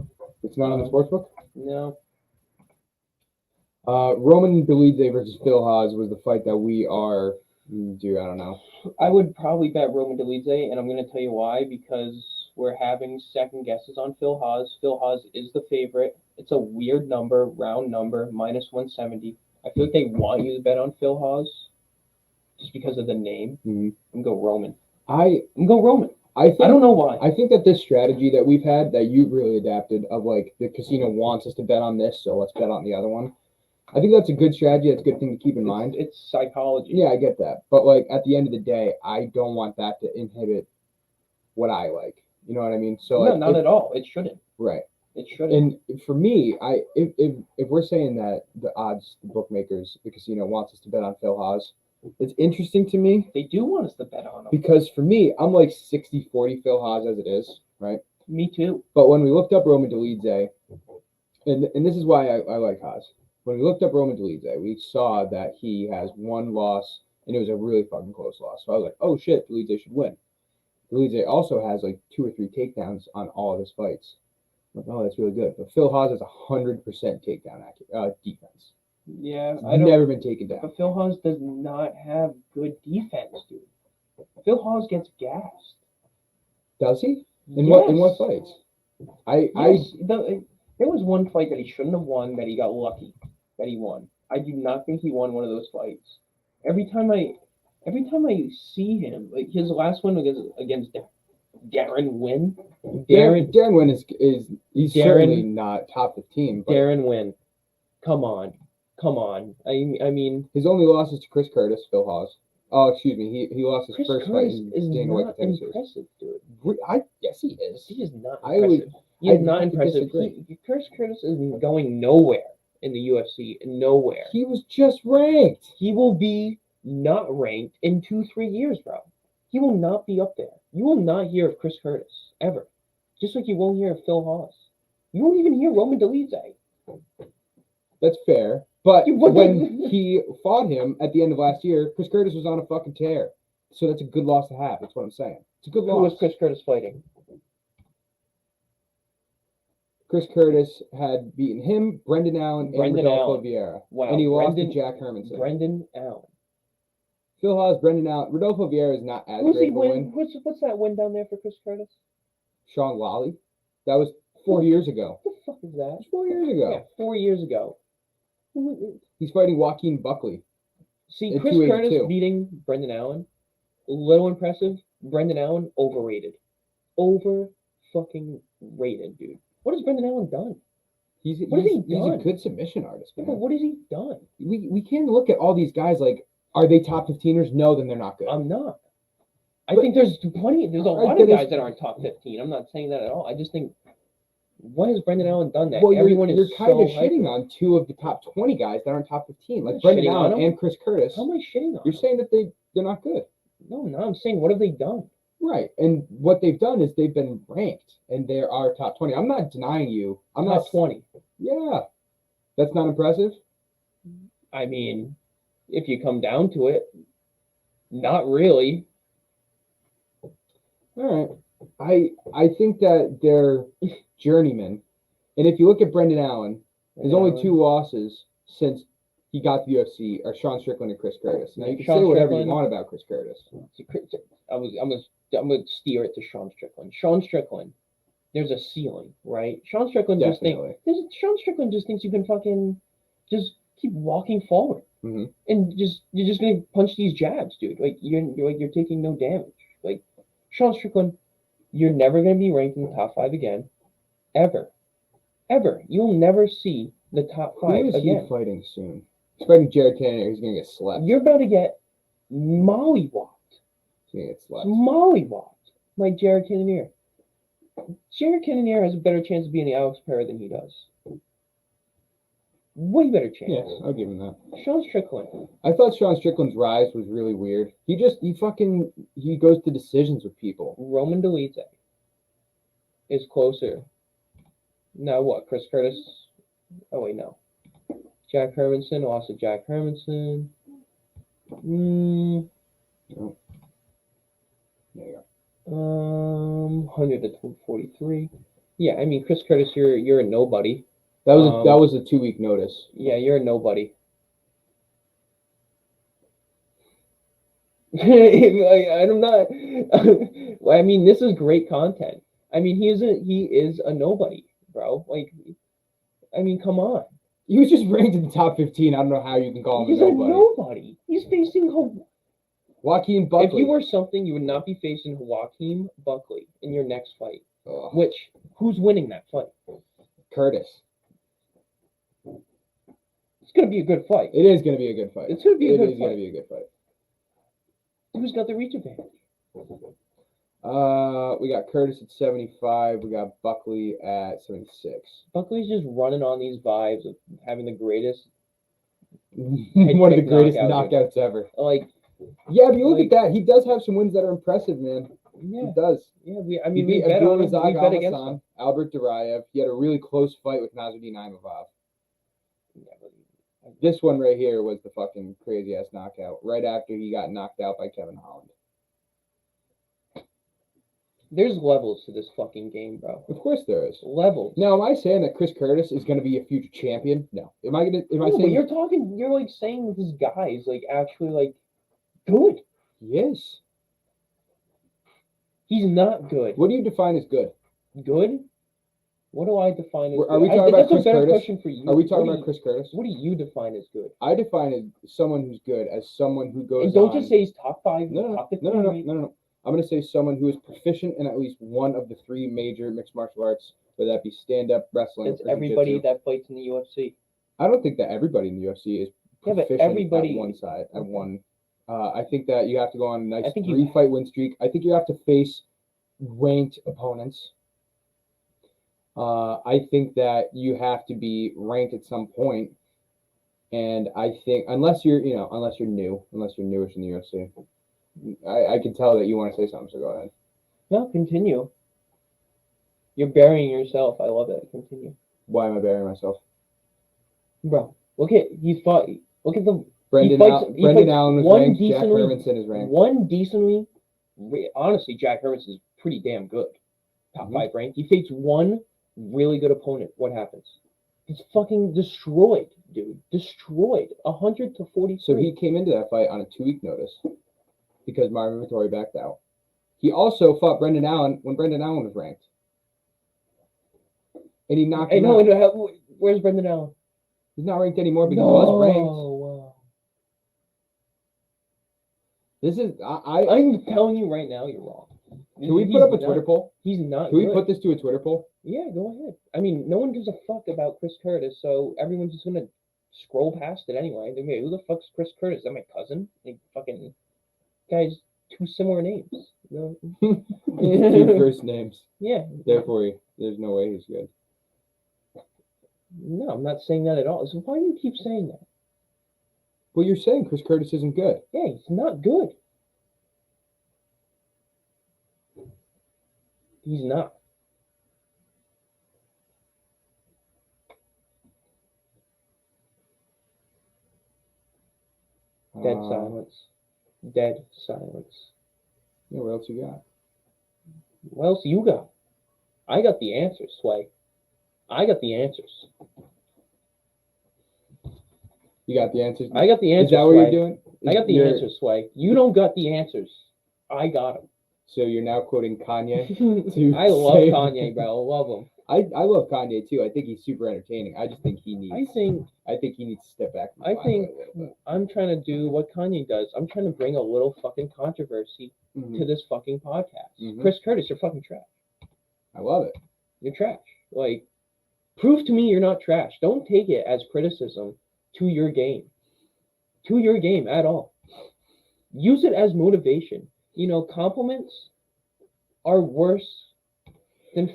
It's not on the sportsbook? No. Roman Dolidze versus Phil Haas was the fight that we are due. I don't know. I would probably bet Roman Dolidze, and I'm going to tell you why. Because we're having second guesses on Phil Haas. Phil Haas is the favorite. It's a weird number, round number, minus 170. I feel like they want you to bet on Phil Haas just because of the name. Mm-hmm. I'm going Roman. I'm going Roman. I don't know why. I think that this strategy that we've had, that you really adapted, of like the casino wants us to bet on this, so let's bet on the other one. I think that's a good strategy. That's a good thing to keep in mind. It's psychology. Yeah, I get that. But like at the end of the day, I don't want that to inhibit what I like. You know what I mean? So no, not at all. It shouldn't. Right. It shouldn't. And for me, if we're saying that the odds, the bookmakers, the casino wants us to bet on Phil Haas, it's interesting to me. They do want us to bet on him. Because for me, I'm like 60-40 Phil Haas as it is, right? Me too. But when we looked up Roman Dolidze, and this is why I like Haas. When we looked up Roman Dolidze, we saw that he has one loss, and it was a really fucking close loss. So I was like, oh shit, Dolidze should win. Dolidze also has like 2 or 3 takedowns on all of his fights. I'm like, oh, that's really good. But Phil Haas has 100% takedown defense. Yeah, I've never been taken down. But Phil Haas does not have good defense, dude. Phil Haas gets gassed. Does he? In yes. what fights? There was one fight that he shouldn't have won that he got lucky that he won. I do not think he won one of those fights. Every time I see him, like his last one against Darren Wynn. Darren Wynn he's certainly not top 15. But Darren Wynn, come on. I mean, his only loss is to Chris Curtis, Phil Haas. Oh, excuse me. He lost his Chris first Curtis fight is in Dana White not impressive, dude. Yes, he is. He is not impressive. He is not impressive. Chris Curtis is going nowhere. in the UFC. Nowhere. He was just ranked. He will be not ranked in 2-3 years, bro. He will not be up there. You will not hear of Chris Curtis ever. Just like you won't hear of Phil Haas. You won't even hear Roman Dolidze. That's fair. But What when he fought him at the end of last year, Chris Curtis was on a fucking tear. So that's a good loss to have. That's what I'm saying. It's a good Who loss. was Chris Curtis fighting? Chris Curtis had beaten him, Brendan Allen, and Rodolfo Vieira. Wow. And he lost to Jack Hermanson. Brendan Allen. Phil Haas, Brendan Allen. Rodolfo Vieira is not as great of a win. What's that win down there for Chris Curtis? Sean Lally. That was 4 years ago. What the fuck is that? It was 4 years ago. Yeah, 4 years ago. He's fighting Joaquin Buckley. See, Chris Curtis beating Brendan Allen, a little impressive. Brendan Allen, overrated. Over fucking rated, dude. What has Brendan Allen done? He's a good submission artist, man. But what has he done? We can't look at all these guys like, are they top 15ers? No, then they're not good. I'm not. I think there's a lot of guys that aren't top 15. I'm not saying that at all. I just think, what has Brendan Allen done that everyone you're is kind so of shitting hyped on 2 of the top 20 guys that aren't top 15, like not Brendan shitting on Allen and Chris Curtis. How am I shitting on You're saying that they're not good. No, I'm saying, what have they done? Right. And what they've done is they've been ranked, and they are top 20. I'm not denying you. I'm Top not 20. Yeah. That's not impressive? I mean, if you come down to it, not really. All right. I think that they're journeymen. And if you look at Brendan Allen, there's only 2 losses since he got to the UFC are Sean Strickland and Chris Curtis. Now you can say whatever you want about Chris Curtis. I'm gonna steer it to Sean Strickland. Sean Strickland, there's a ceiling, right? Sean Strickland just thinks you can fucking just keep walking forward, and you're just gonna punch these jabs, dude. Like you're taking no damage. Like Sean Strickland, you're never gonna be ranked in the top 5 again, ever. You'll never see the top 5 Who is again. He fighting soon? He's fighting Jared Cannonier. He's gonna get slept. You're about to get mollywopped. He's gonna get slept. Mollywopped like Jared Cannonier. Jared Cannonier has a better chance of being the Alex Pereira than he does. Way better chance. Yes, I'll give him that. Sean Strickland. I thought Sean Strickland's rise was really weird. He goes to decisions with people. Roman Dolidze is closer. Now what? Chris Curtis? Oh wait, no. Jack Hermanson lost to Jack Hermanson. No. There you go. 100 to 43. Yeah, I mean, Chris Curtis, you're a nobody. That was a 2-week notice. Yeah, you're a nobody. I'm not. I mean, this is great content. I mean, he is a nobody, bro. Like, I mean, come on. He was just ranked in the top 15. I don't know how you can call him He's a nobody. a nobody. He's facing Joaquin Buckley. If you were something, you would not be facing Joaquin Buckley in your next fight. Ugh. Who's winning that fight? Curtis. It's going to be a good fight. It is going to be a good fight. It's going to be a good fight. It is going to be a good fight. Who's got the reach advantage? We got Curtis at 75. We got Buckley at 76. Buckley's just running on these vibes of having the greatest one of the greatest knockouts ever. Like, yeah, if you look at that, he does have some wins that are impressive, man. Yeah, he does. Yeah, we bet against him. Albert Duraev. He had a really close fight with Nasruddin Imavov. This one right here was the fucking crazy ass knockout. Right after he got knocked out by Kevin Holland. There's levels to this fucking game, bro. Of course there is. Levels. Now, am I saying that Chris Curtis is going to be a future champion? No. Am I saying? But you're like saying that this guy is like actually like good. He is. He's not good. What do you define as good? Good? What do I define as good? Are we talking about Chris Curtis? That's a better question for you. Are we talking about Chris Curtis? What do you define as good? I define as someone who's good as someone who goes. And don't just say he's top 5. No. I'm going to say someone who is proficient in at least one of the 3 major mixed martial arts, whether that be stand-up, wrestling, it's everybody that fights in the UFC. I don't think that everybody in the UFC is proficient at one side. At one, I think that you have to go on a nice 3-fight win streak. I think you have to face ranked opponents. I think that you have to be ranked at some point, and I think unless you're newish in the UFC, I can tell that you want to say something. So go ahead. No, continue. You're burying yourself. I love it. Continue. Why am I burying myself? Bro, look at look at the Brendan Allen was ranked. Jack Hermanson is ranked. Honestly, Jack Hermanson is pretty damn good. Top Mhm. 5 ranked. He fights one really good opponent. What happens? He's fucking destroyed, dude. Destroyed. 100-43. So he came into that fight on a 2-week notice because Marvin Vettori backed out. He also fought Brendan Allen when Brendan Allen was ranked, and he knocked him out. Where's Brendan Allen? He's not ranked anymore, but he was ranked. Wow. This is I'm telling you right now, you're wrong. Can we put up a Twitter poll? He's not. Can we put this to a Twitter poll? Yeah, go ahead. I mean, no one gives a fuck about Chris Curtis, so everyone's just gonna scroll past it anyway. They're like, who the fuck's Chris Curtis? Is that my cousin? Like, fucking guys, 2 similar names. You know? 2 first names. Yeah. Therefore, there's no way he's good. No, I'm not saying that at all. So why do you keep saying that? Well, you're saying Chris Curtis isn't good. Yeah, he's not good. He's not. Dead silence. Dead silence. Yeah, what else you got? What else you got? I got the answers, Sway. I got the answers. You got the answers? I got the answers, Is that what you're doing? I got the answers, Sway. You don't got the answers. I got them. So you're now quoting Kanye? I love Kanye, bro. I love him. I love Kanye too. I think he's super entertaining. I just think he needs. I think he needs to step back. I think I'm trying to do what Kanye does. I'm trying to bring a little fucking controversy to this fucking podcast. Chris Curtis, you're fucking trash. I love it. You're trash. Like, prove to me you're not trash. Don't take it as criticism to your game. To your game at all. Use it as motivation. You know, compliments are worse than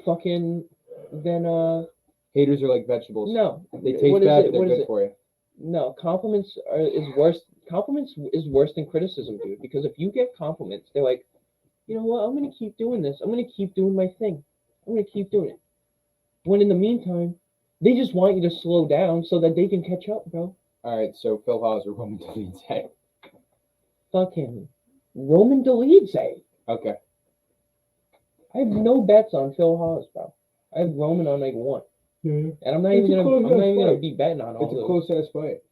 haters are like vegetables. No. They taste bad, but they're good for you. No, compliments is worse. Compliments is worse than criticism, dude. Because if you get compliments, they're like, you know what? I'm gonna keep doing this. I'm gonna keep doing my thing. I'm gonna keep doing it. When in the meantime, they just want you to slow down so that they can catch up, bro. All right, so Phil Hawes or Roman Dolidze? Fuck him. Roman Dolidze. Okay. I have no bets on Phil Hawes, bro. I have Roman on like 1. Mm-hmm. And I'm not even gonna be betting on all It's a close ass fight.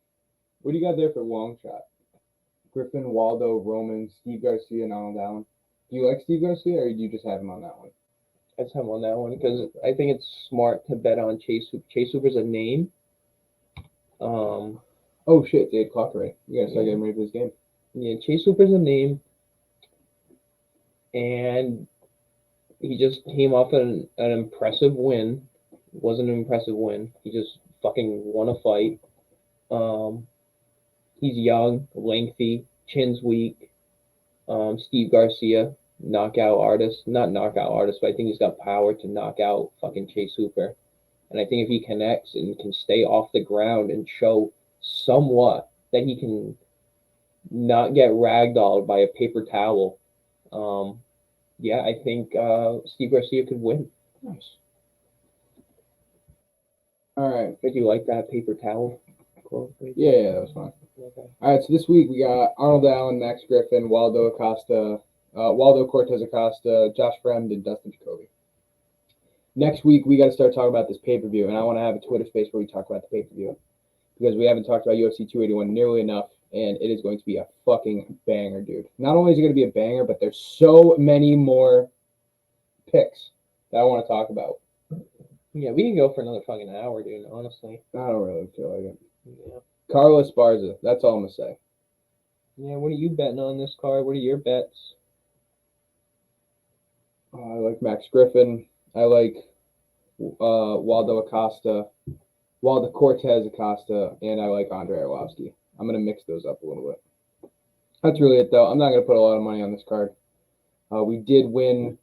What do you got there for long shot? Griffin, Waldo, Roman, Steve Garcia, and Arnold Allen. Do you like Steve Garcia, or do you just have him on that one? I just have him on that one because I think it's smart to bet on Chase Hooper. Chase Hooper's a name. Oh shit, they had clock already. You gotta start getting ready for this game. Yeah, Chase Hooper's a name, and he just came off an impressive win. It wasn't an impressive win. He just fucking won a fight. He's young, lengthy, chin's weak. Steve Garcia, knockout artist. Not knockout artist, but I think he's got power to knock out fucking Chase Hooper. And I think if he connects and can stay off the ground and show somewhat that he can not get ragdolled by a paper towel, yeah, I think Steve Garcia could win. Nice. All right. Did you like that paper towel quote? Yeah, that was fun. Okay. All right, so this week we got Arnold Allen, Max Griffin, Waldo Cortez Acosta, Josh Fremd, and Dustin Jacoby. Next week we got to start talking about this pay-per-view, and I want to have a Twitter space where we talk about the pay-per-view because we haven't talked about UFC 281 nearly enough, and it is going to be a fucking banger, dude. Not only is it going to be a banger, but there's so many more picks that I want to talk about. Yeah, we can go for another fucking hour, dude, honestly. I don't really feel like it. Yeah. Carlos Esparza, that's all I'm going to say. Yeah, what are you betting on this card? What are your bets? I like Max Griffin. I like Waldo Cortez Acosta, and I like Andrei Arlovsky. I'm going to mix those up a little bit. That's really it, though. I'm not going to put a lot of money on this card. We did win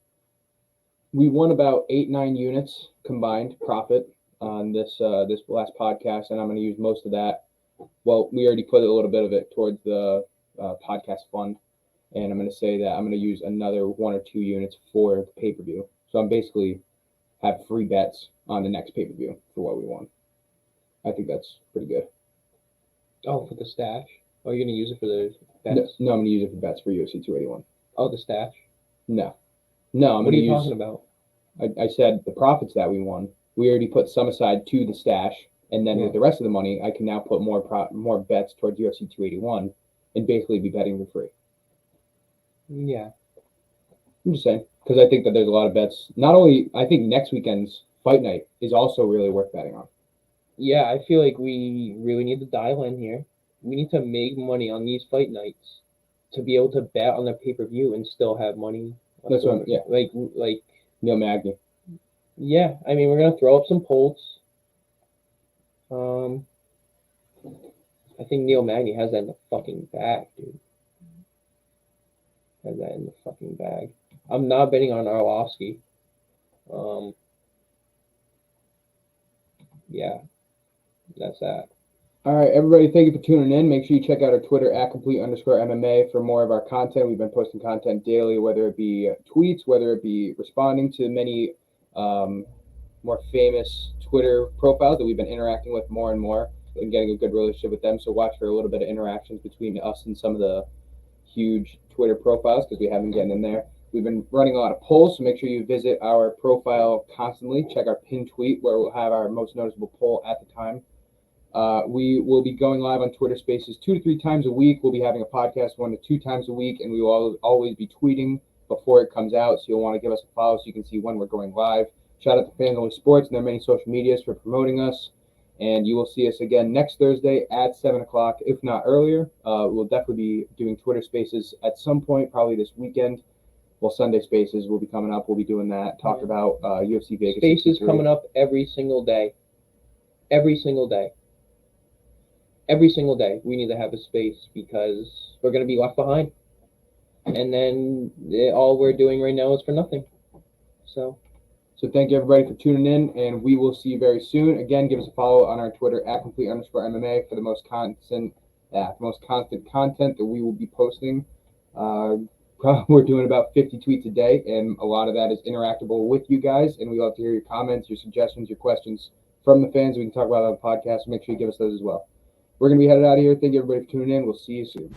We won about 8-9 units combined profit on this last podcast, and I'm going to use most of that. Well, we already put a little bit of it towards the podcast fund, and I'm going to say that I'm going to use another 1 or 2 units for the pay-per-view. So I'm basically have free bets on the next pay-per-view for what we won. I think that's pretty good. Oh, for the stash? Oh, you're gonna use it for the bets? No, I'm going to use it for bets for UFC 281. Oh, the stash? No, I'm What going are to you use. talking about? I said the profits that we won. We already put some aside to the stash, and then Yeah. with the rest of the money, I can now put more bets towards UFC 281, and basically be betting for free. Yeah. I'm just saying because I think that there's a lot of bets. Not only I think next weekend's fight night is also really worth betting on. Yeah, I feel like we really need to dial in here. We need to make money on these fight nights to be able to bet on the pay-per-view and still have money. That's what. Yeah. Like Neil Magny. Yeah, I mean, we're gonna throw up some polls. I think Neil Magny has that in the fucking bag, dude. Has that in the fucking bag. I'm not betting on Arlovsky. Yeah, that's that. All right, everybody, thank you for tuning in. Make sure you check out our Twitter at @complete_MMA for more of our content. We've been posting content daily, whether it be tweets, whether it be responding to many more famous Twitter profiles that we've been interacting with more and more and getting a good relationship with them. So watch for a little bit of interactions between us and some of the huge Twitter profiles because we have been getting in there. We've been running a lot of polls, so make sure you visit our profile constantly. Check our pinned tweet where we'll have our most noticeable poll at the time. We will be going live on Twitter Spaces 2 to 3 times a week. We'll be having a podcast 1 to 2 times a week, and we will always be tweeting before it comes out. So you'll want to give us a follow so you can see when we're going live. Shout out to Fans Only Sports and their many social medias for promoting us. And you will see us again next Thursday at 7 o'clock, if not earlier. We'll definitely be doing Twitter Spaces at some point, probably this weekend. Well, Sunday Spaces will be coming up. We'll be doing that. Talk about UFC Vegas. Spaces coming up every single day. Every single day. Every single day. We need to have a space because we're going to be left behind. And then all we're doing right now is for nothing. So thank you everybody for tuning in, and we will see you very soon. Again, give us a follow on our Twitter at @complete_MMA for the most constant content that we will be posting. We're doing about 50 tweets a day, and a lot of that is interactable with you guys, and we love to hear your comments, your suggestions, your questions from the fans. We can talk about it on the podcast, so make sure you give us those as well. We're going to be headed out of here. Thank you everybody for tuning in. We'll see you soon.